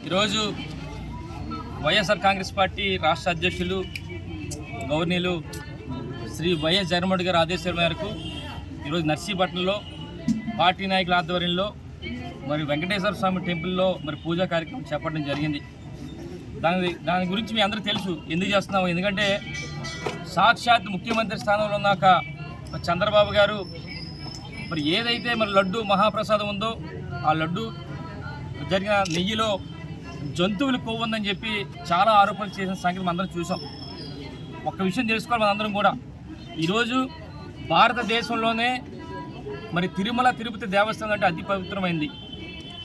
ఈరోజు వైఎస్ఆర్ కాంగ్రెస్ పార్టీ రాష్ట్ర అధ్యక్షులు గవర్నీలు శ్రీ వైఎస్ జగన్మోహన్ గారి ఆదేశాల మేరకు ఈరోజు నర్సీపట్నంలో పార్టీ నాయకుల ఆధ్వర్యంలో మరి వెంకటేశ్వర స్వామి టెంపుల్లో మరి పూజా కార్యక్రమం చేపట్టడం జరిగింది. దాని గురించి మీ అందరూ తెలుసు ఎందుకు చేస్తున్నాము. ఎందుకంటే సాక్షాత్ ముఖ్యమంత్రి స్థానంలో ఉన్నాక చంద్రబాబు గారు మరి ఏదైతే మరి లడ్డు మహాప్రసాదం ఉందో ఆ లడ్డు జరిగిన నెయ్యిలో జంతువులు కొవ్వు ఉందని చెప్పి చాలా ఆరోపణలు చేసిన సంగతి మనందరం చూసాం. ఒక్క విషయం తెలుసుకోవాలి మనందరం కూడా, ఈరోజు భారతదేశంలోనే మరి తిరుమల తిరుపతి దేవస్థానం అంటే అతి పవిత్రమైంది.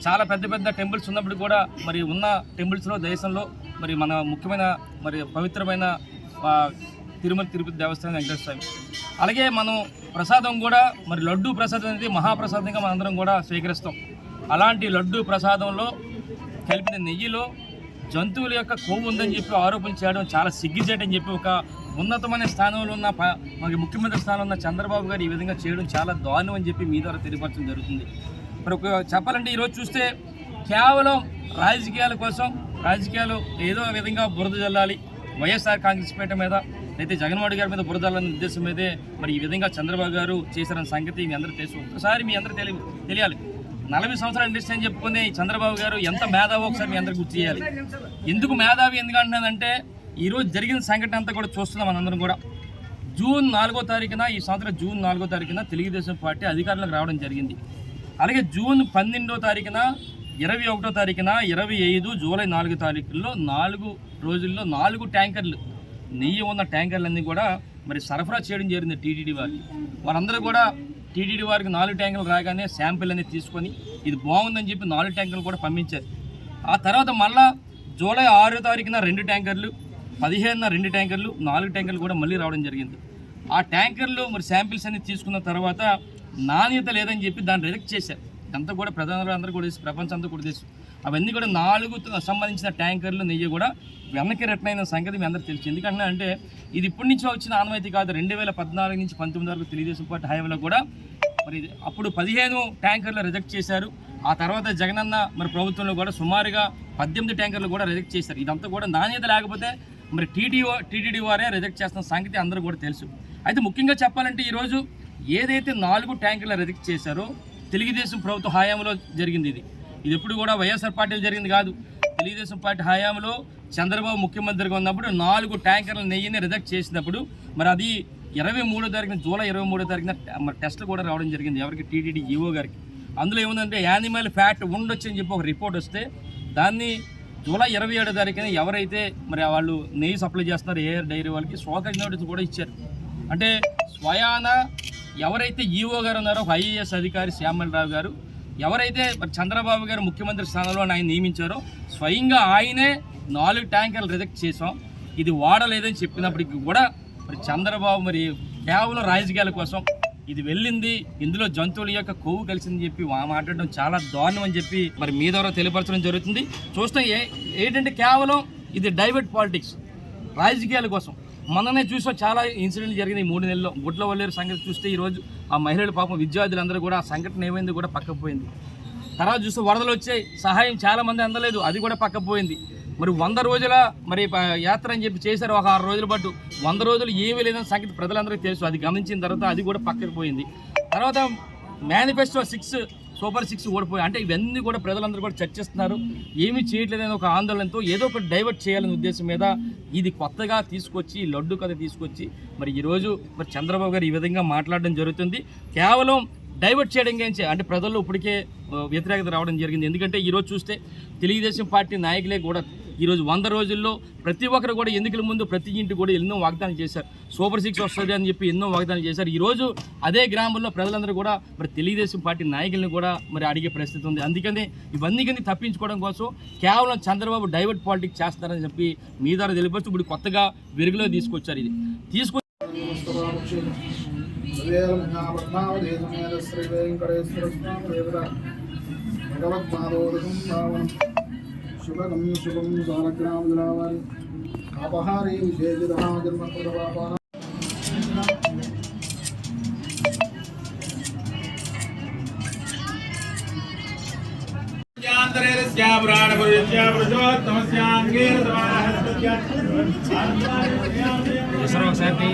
చాలా పెద్ద పెద్ద టెంపుల్స్ ఉన్నప్పుడు కూడా మరి ఉన్న టెంపుల్స్లో దేశంలో మరి మన ముఖ్యమైన మరి పవిత్రమైన తిరుమల తిరుపతి దేవస్థానం వెంకటేశ్వర స్వామి. అలాగే మనం ప్రసాదం కూడా మరి లడ్డు ప్రసాదం అనేది మహాప్రసాదంగా మనందరం కూడా స్వీకరిస్తాం. అలాంటి లడ్డు ప్రసాదంలో కలిపిన నెయ్యిలో జంతువుల యొక్క కొవ్వు ఉందని చెప్పి ఆరోపణ చేయడం చాలా సిగ్గుచేటని చెప్పి ఒక ఉన్నతమైన స్థానంలో ఉన్న మనకి ముఖ్యమంత్రి స్థానంలో ఉన్న చంద్రబాబు గారు ఈ విధంగా చేయడం చాలా దారుణం అని చెప్పి మీ ద్వారా తెలియపరచడం జరుగుతుంది. మరి చెప్పాలంటే ఈరోజు చూస్తే కేవలం రాజకీయాల కోసం రాజకీయాలు ఏదో విధంగా బురద జల్లాలి, వైఎస్ఆర్ కాంగ్రెస్ పార్టీ మీద అయితే జగన్మోహన్ గారి మీద బురద జల్లాలనే ఉద్దేశం మీదే మరి ఈ విధంగా చంద్రబాబు గారు చేశారన్న సంగతి మీ అందరూ తెలుసు. ఒకసారి మీ అందరూ తెలియాలి. 40 సంవత్సరాల ఇండస్ట్రీ అని చెప్పుకునే చంద్రబాబు గారు ఎంత మేధావో ఒకసారి మీ అందరూ గుర్తు చేయాలి. ఎందుకు మేధావి ఎందుకంటున్నానంటే ఈరోజు జరిగిన సంఘటన అంతా కూడా చూస్తున్నాం మనందరం కూడా. జూన్ 4వ తారీఖున ఈ సంవత్సరం జూన్ 4వ తారీఖున తెలుగుదేశం పార్టీ అధికారంలోకి రావడం జరిగింది. అలాగే జూన్ 12వ తారీఖున 21వ తారీఖున 25 జూలై 4 తారీఖుల్లో 4 రోజుల్లో 4 ట్యాంకర్లు నెయ్యి ఉన్న ట్యాంకర్లన్నీ కూడా మరి సరఫరా చేయడం జరిగింది టీటీడీ వారికి. వారందరూ కూడా టీటీడీ వారికి 4 ట్యాంకులు రాగానే శాంపిల్ అనేది తీసుకొని ఇది బాగుందని చెప్పి 4 ట్యాంకులు కూడా పంపించారు. ఆ తర్వాత మళ్ళా జూలై 6వ తారీఖున 2 ట్యాంకర్లు, 15న 2 ట్యాంకర్లు, 4 ట్యాంకర్లు కూడా మళ్ళీ రావడం జరిగింది. ఆ ట్యాంకర్లు మరి శాంపిల్స్ అనేది తీసుకున్న తర్వాత నాణ్యత లేదని చెప్పి దాన్ని రిజెక్ట్ చేశారు. అంతా కూడా ప్రధానంగా అందరూ కూడా ప్రపంచం అంతా కూడా తెలుసు. అవన్నీ కూడా 4 సంబంధించిన ట్యాంకర్లు నెయ్యి కూడా వెనక్కి రిటర్న్ అయిన సంగతి మీ అందరికీ తెలుసు. ఎందుకంటే అంటే ఇది ఇప్పటి నుంచి వచ్చిన ఆనవాయితీ కాదు. 2014 నుంచి 19 వరకు తెలుగుదేశం పార్టీ హయాంలో కూడా మరి అప్పుడు 15 ట్యాంకర్లు రిజెక్ట్ చేశారు. ఆ తర్వాత జగనన్న మరి ప్రభుత్వంలో కూడా సుమారుగా 18 ట్యాంకర్లు కూడా రిజెక్ట్ చేశారు. ఇదంతా కూడా నాణ్యత లేకపోతే మరి టీటీడీ వారే రిజెక్ట్ చేస్తున్న సంగతి అందరూ కూడా తెలుసు. అయితే ముఖ్యంగా చెప్పాలంటే ఈరోజు ఏదైతే 4 ట్యాంకర్లు రిజెక్ట్ చేశారో తెలుగుదేశం ప్రభుత్వ హయాంలో జరిగింది. ఇది ఎప్పుడు కూడా వైఎస్ఆర్ పార్టీలో జరిగింది కాదు. తెలుగుదేశం పార్టీ హయాంలో చంద్రబాబు ముఖ్యమంత్రిగా ఉన్నప్పుడు 4 ట్యాంకర్ల నెయ్యిని రిజెక్ట్ చేసినప్పుడు మరి అది 23వ తారీఖున జూలై 23వ తారీఖున మరి టెస్టులు కూడా రావడం జరిగింది. ఎవరికి? టీటీడీ ఈఓ గారికి. అందులో ఏముందంటే యానిమల్ ఫ్యాట్ ఉండొచ్చు అని చెప్పి ఒక రిపోర్ట్ వస్తే దాన్ని జూలై 27వ తారీఖున ఎవరైతే మరి వాళ్ళు నెయ్యి సప్లై చేస్తున్నారో ఏఆర్ డైరీ వాళ్ళకి షోకాజ్ నోటీస్ కూడా ఇచ్చారు. అంటే స్వయాన ఎవరైతే ఈఓ గారు ఉన్నారో ఒక ఐఏఎస్ అధికారి శ్యామలరావు గారు ఎవరైతే మరి చంద్రబాబు గారు ముఖ్యమంత్రి స్థానంలో ఆయన నియమించారో స్వయంగా ఆయనే 4 ట్యాంకర్లు రిజెక్ట్ చేసాం, ఇది వాడలేదని చెప్పినప్పటికీ కూడా మరి చంద్రబాబు మరి కేవలం రాజకీయాల కోసం ఇది వెళ్ళింది, ఇందులో జంతువుల యొక్క కొవ్వు కలిసిందని చెప్పి మాట్లాడడం చాలా దారుణం అని చెప్పి మరి మీ ద్వారా తెలియపరచడం జరుగుతుంది. చూస్తే ఏంటంటే కేవలం ఇది డైవర్ట్ పాలిటిక్స్, రాజకీయాల కోసం. మననే చూసాం చాలా ఇన్సిడెంట్లు జరిగినాయి 3 నెలల్లో. గుడ్ల వల్లేరు సంగతి చూస్తే ఈరోజు ఆ మహిళలు పాపం విద్యార్థులందరూ కూడా ఆ సంఘటన ఏమైంది కూడా పక్కకు పోయింది. తర్వాత చూస్తే వరదలు వచ్చాయి, సహాయం చాలామంది అందలేదు, అది కూడా పక్కకు పోయింది. మరి 100 రోజుల మరి యాత్ర అని చెప్పి చేశారు ఒక 6 రోజుల పాటు. 100 రోజులు ఏమీ లేదని సంగతి ప్రజలందరికీ తెలుసు. అది గమనించిన తర్వాత అది కూడా పక్కకు పోయింది. తర్వాత మేనిఫెస్టో 6 సూపర్ 6 ఓడిపోయి అంటే ఇవన్నీ కూడా ప్రజలందరూ కూడా చర్చిస్తున్నారు. ఏమీ చేయట్లేదని ఒక ఆందోళనతో ఏదో ఒకటి డైవర్ట్ చేయాలనే ఉద్దేశం మీద ఇది కొత్తగా తీసుకొచ్చి లడ్డు కథ తీసుకొచ్చి మరి ఈరోజు మరి చంద్రబాబు గారు ఈ విధంగా మాట్లాడడం జరుగుతుంది. కేవలం డైవర్ట్ చేయడం గురించి అంటే ప్రజల్లో ఇప్పటికే వ్యతిరేకత రావడం జరిగింది. ఎందుకంటే ఈరోజు చూస్తే తెలుగుదేశం పార్టీ నాయకులే కూడా ఈరోజు 100 రోజుల్లో ప్రతి ఒక్కరు కూడా ఎన్నికల ముందు ప్రతి ఇంటి కూడా ఎన్నో వాగ్దానం చేశారు. సూపర్ 6 వస్తుంది అని చెప్పి ఎన్నో వాగ్దానం చేశారు. ఈరోజు అదే గ్రామంలో ప్రజలందరూ కూడా మరి తెలుగుదేశం పార్టీ నాయకులను కూడా మరి అడిగే పరిస్థితి ఉంది. అందుకని ఇవన్నీ కింద తప్పించుకోవడం కోసం కేవలం చంద్రబాబు డైవర్ట్ పాలిటిక్స్ చేస్తారని చెప్పి మీ ద్వారా తెలియపరుస్తూ ఇప్పుడు కొత్తగా వెలుగులో తీసుకొచ్చారు. ఇది తీసుకొచ్చి శుభం శుభం సాలగ్రామజలావారి అపహారీ విశేషితః జన్మకృతపాపాన జ్ఞానరేరస్య పురాణ పురుషస్య పురుషోత్తమస్యాంగే సమాహస్య ఒకసారి